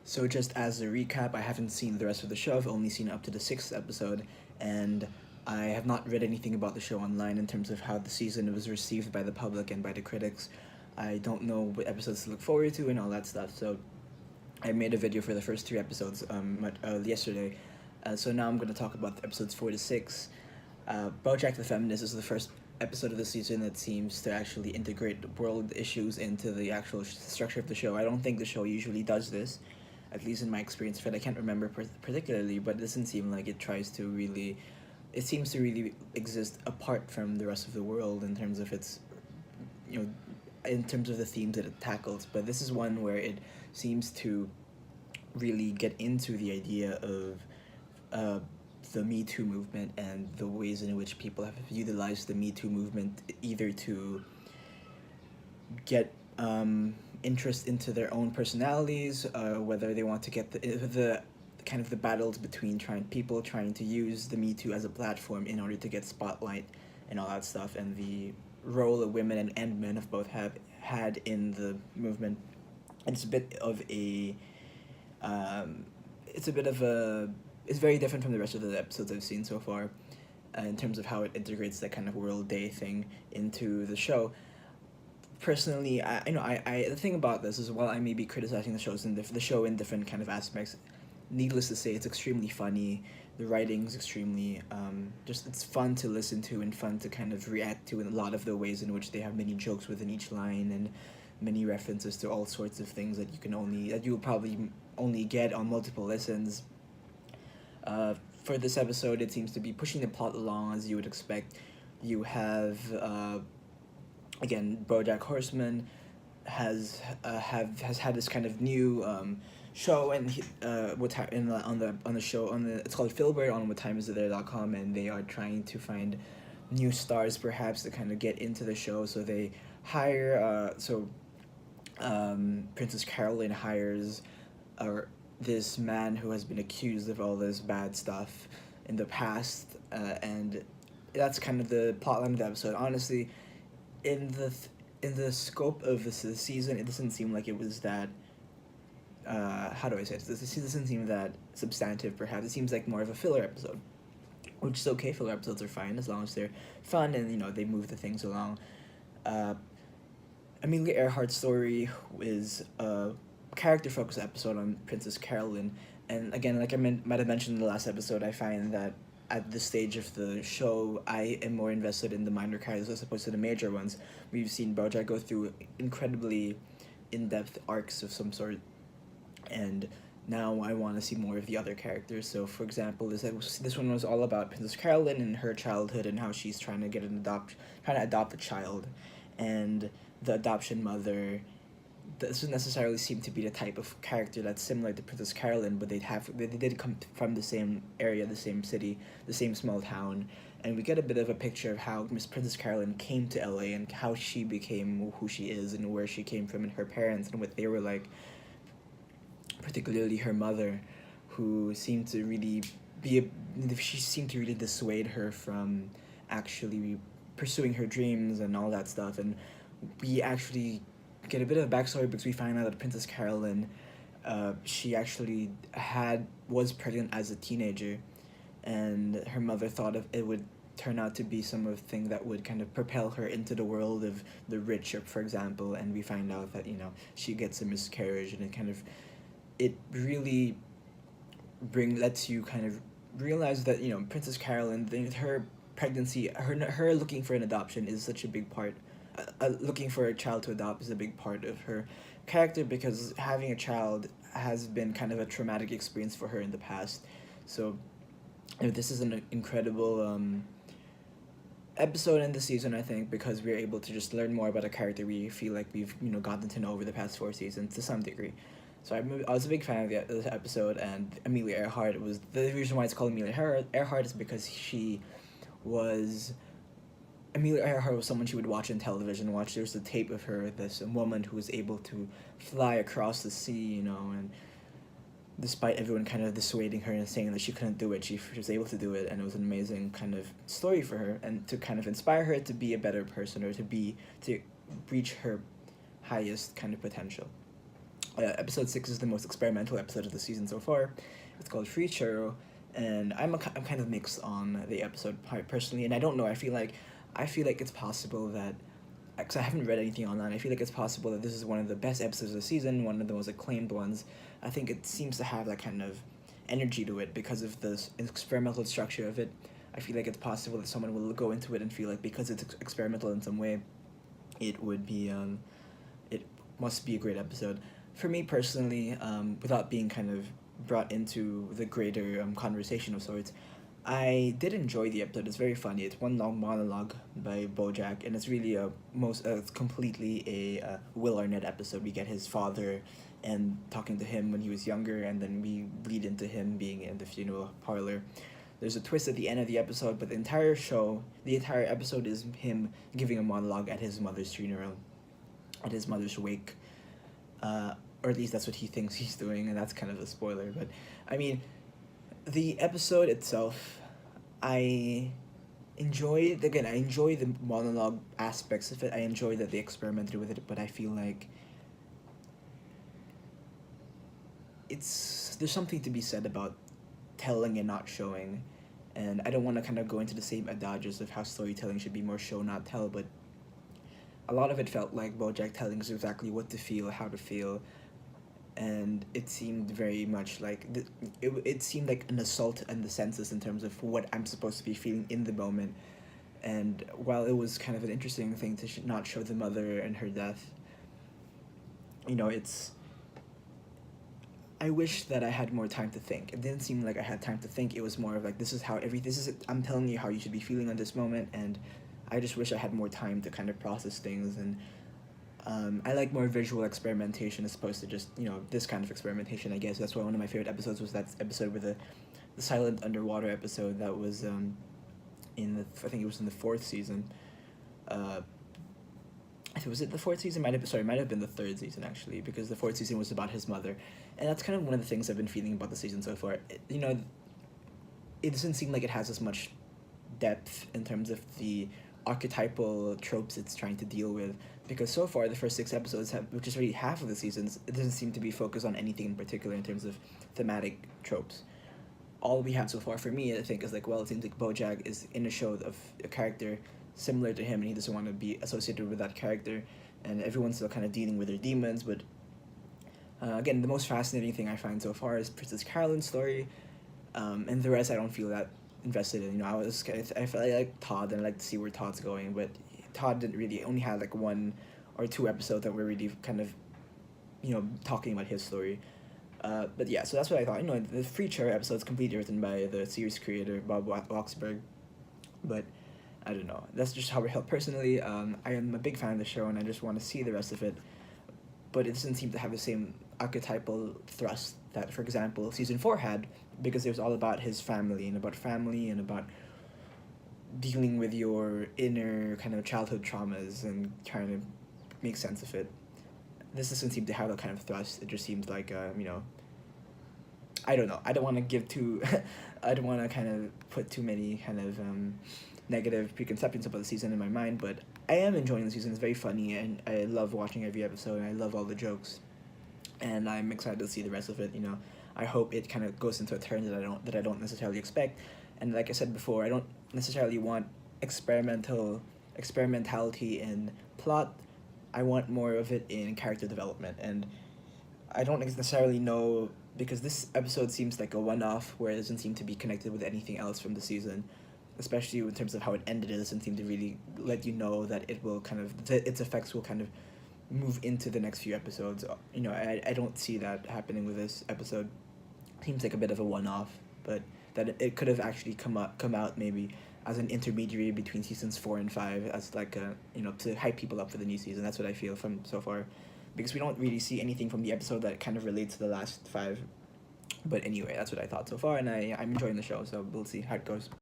So just as a recap, I haven't seen the rest of the show. I've only seen up to the sixth episode, and I have not read anything about the show online in terms of how the season was received by the public and by the critics. I don't know what episodes to look forward to and all that stuff. So I made a video for the first three episodes yesterday. So now I'm going to talk about episodes 4 to 6. Bojack the Feminist is the first episode of the season that seems to actually integrate world issues into the actual structure of the show. I don't think the show usually does this, at least in my experience of it. I can't remember particularly, but it doesn't seem like it tries to really. It seems to really exist apart from the rest of the world in terms of its, you know, in terms of the themes that it tackles. But this is one where it seems to really get into the idea of uh, the Me Too movement and the ways in which people have utilized the Me Too movement either to get interest into their own personalities, whether they want to get the kind of the battles between people trying to use the Me Too as a platform in order to get spotlight and all that stuff, and the role that women and men have both have had in the movement. It's a bit of a it's a bit of a it's very different from the rest of the episodes I've seen so far, in terms of how it integrates that kind of World Day thing into the show. Personally, I the thing about this is, while I may be criticizing the show in different kind of aspects, needless to say, it's extremely funny. The writing's extremely just it's fun to listen to and fun to kind of react to in a lot of the ways in which they have many jokes within each line and many references to all sorts of things that you'll probably only get on multiple listens. For this episode, it seems to be pushing the plot along as you would expect. You have again, BoJack Horseman has had this kind of new show, and on the show, it's called Filbert on whattimeisthere.com, and they are trying to find new stars perhaps to kind of get into the show. So they hire Princess Carolyn hires this man who has been accused of all this bad stuff in the past, and that's kind of the plotline of the episode. Honestly, in the scope of the season, it doesn't seem like it was that. How do I say it? This doesn't seem that substantive. Perhaps it seems like more of a filler episode, which is okay. Filler episodes are fine as long as they're fun and they move the things along. Uh, Amelia Earhart's story is a character focused episode on Princess Carolyn, and again, like might have mentioned in the last episode, I find that at this stage of the show, I am more invested in the minor characters as opposed to the major ones. We've seen Bojack go through incredibly in-depth arcs of some sort, and now I want to see more of the other characters. So, for example, this one was all about Princess Carolyn and her childhood and how she's trying to trying to adopt a child, and the adoption mother doesn't necessarily seem to be the type of character that's similar to Princess Carolyn, but they did come from the same area, the same city, the same small town, and we get a bit of a picture of how Miss Princess Carolyn came to LA and how she became who she is and where she came from and her parents and what they were like, particularly her mother, who seemed to really she seemed to really dissuade her from actually pursuing her dreams and all that stuff. And we actually get a bit of a backstory because we find out that Princess Carolyn, she actually was pregnant as a teenager, and her mother thought it would turn out to be something that would kind of propel her into the world of the rich, for example. And we find out that she gets a miscarriage, and it really lets you kind of realize that Princess Carolyn, her pregnancy, her looking for an adoption is such a big part. Looking for a child to adopt is a big part of her character, because having a child has been kind of a traumatic experience for her in the past. So this is an incredible episode in the season, I think, because we're able to just learn more about a character we feel like we've gotten to know over the past 4 seasons to some degree. So I was a big fan of the episode, and Amelia Earhart was the reason why it's called Amelia Earhart is because Amelia Earhart was someone she would watch on television. There's a tape of her, this woman who was able to fly across the sea, and despite everyone kind of dissuading her and saying that she couldn't do it, she was able to do it, and it was an amazing kind of story for her, and to kind of inspire her to be a better person, or to reach her highest kind of potential. Episode 6 is the most experimental episode of the season so far. It's called Free Churro, and I'm kind of mixed on the episode personally, and I don't know. I feel like it's possible that, because I haven't read anything online, I feel like it's possible that this is one of the best episodes of the season, one of the most acclaimed ones. I think it seems to have that kind of energy to it because of the experimental structure of it. I feel like it's possible that someone will go into it and feel like because it's experimental in some way, it would be it must be a great episode. For me personally, without being kind of brought into the greater conversation of sorts, I did enjoy the episode. It's very funny. It's one long monologue by Bojack, and it's really it's completely a Will Arnett episode. We get his father and talking to him when he was younger, and then we lead into him being in the funeral parlor. There's a twist at the end of the episode, but the entire episode is him giving a monologue at his mother's funeral, at his mother's wake. Or at least that's what he thinks he's doing, and that's kind of a spoiler. But I mean, the episode itself, I enjoy the monologue aspects of it. I enjoy that they experimented with it, but I feel like there's something to be said about telling and not showing, and I don't want to kind of go into the same adages of how storytelling should be more show not tell, but a lot of it felt like Bojack telling us exactly what to feel, how to feel, and it seemed very much like it seemed like an assault on the senses in terms of what I'm supposed to be feeling in the moment. And while it was kind of an interesting thing to not show the mother and her death, it's I wish that I had more time to think. It didn't seem like I had time to think. It was more of like, I'm telling you how you should be feeling on this moment, and I just wish I had more time to kind of process things. And I like more visual experimentation as opposed to just, this kind of experimentation, I guess. That's why one of my favorite episodes was that episode with the silent underwater episode that was I think it was in the fourth season. Was it the fourth season? Might have been the third season, actually, because the fourth season was about his mother. And that's kind of one of the things I've been feeling about the season so far. It doesn't seem like it has as much depth in terms of the archetypal tropes it's trying to deal with, because so far the first 6 episodes which is already half of the seasons, it doesn't seem to be focused on anything in particular in terms of thematic tropes. All we have so far for me, I think, is like, well, it seems like Bojack is in a show of a character similar to him, and he doesn't want to be associated with that character, and everyone's still kind of dealing with their demons. But again, the most fascinating thing I find so far is Princess Carolyn's story, and the rest I don't feel that invested in. I felt like Todd, and I like to see where Todd's going, but Todd didn't really, only had like 1 or 2 episodes that were really kind of talking about his story. But yeah, so that's what I thought. The Free Chair episode is completely written by the series creator Bob Waksberg, but I don't know. That's just how I felt personally. I am a big fan of the show, and I just want to see the rest of it. But it doesn't seem to have the same archetypal thrust that, for example, season 4 had, because it was all about his family and about dealing with your inner kind of childhood traumas and trying to make sense of it. This doesn't seem to have that kind of thrust. It just seems like, I don't know. I don't want to give too, I don't want to kind of put too many kind of negative preconceptions about the season in my mind, but I am enjoying the season. It's very funny, and I love watching every episode, and I love all the jokes, and I'm excited to see the rest of it. I hope it kind of goes into a turn that I don't necessarily expect, and like I said before, I don't necessarily want experimentality in plot. I want more of it in character development, and I don't necessarily know, because this episode seems like a one-off where it doesn't seem to be connected with anything else from the season, especially in terms of how it ended. It doesn't seem to really let you know that it will its effects will kind of move into the next few episodes. I don't see that happening with this episode. Seems like a bit of a one-off, but that it could have actually come out maybe as an intermediary between seasons 4 and 5, as like to hype people up for the new season. That's what I feel from so far, because we don't really see anything from the episode that kind of relates to the last 5. But anyway, that's what I thought so far, and I'm enjoying the show, so we'll see how it goes.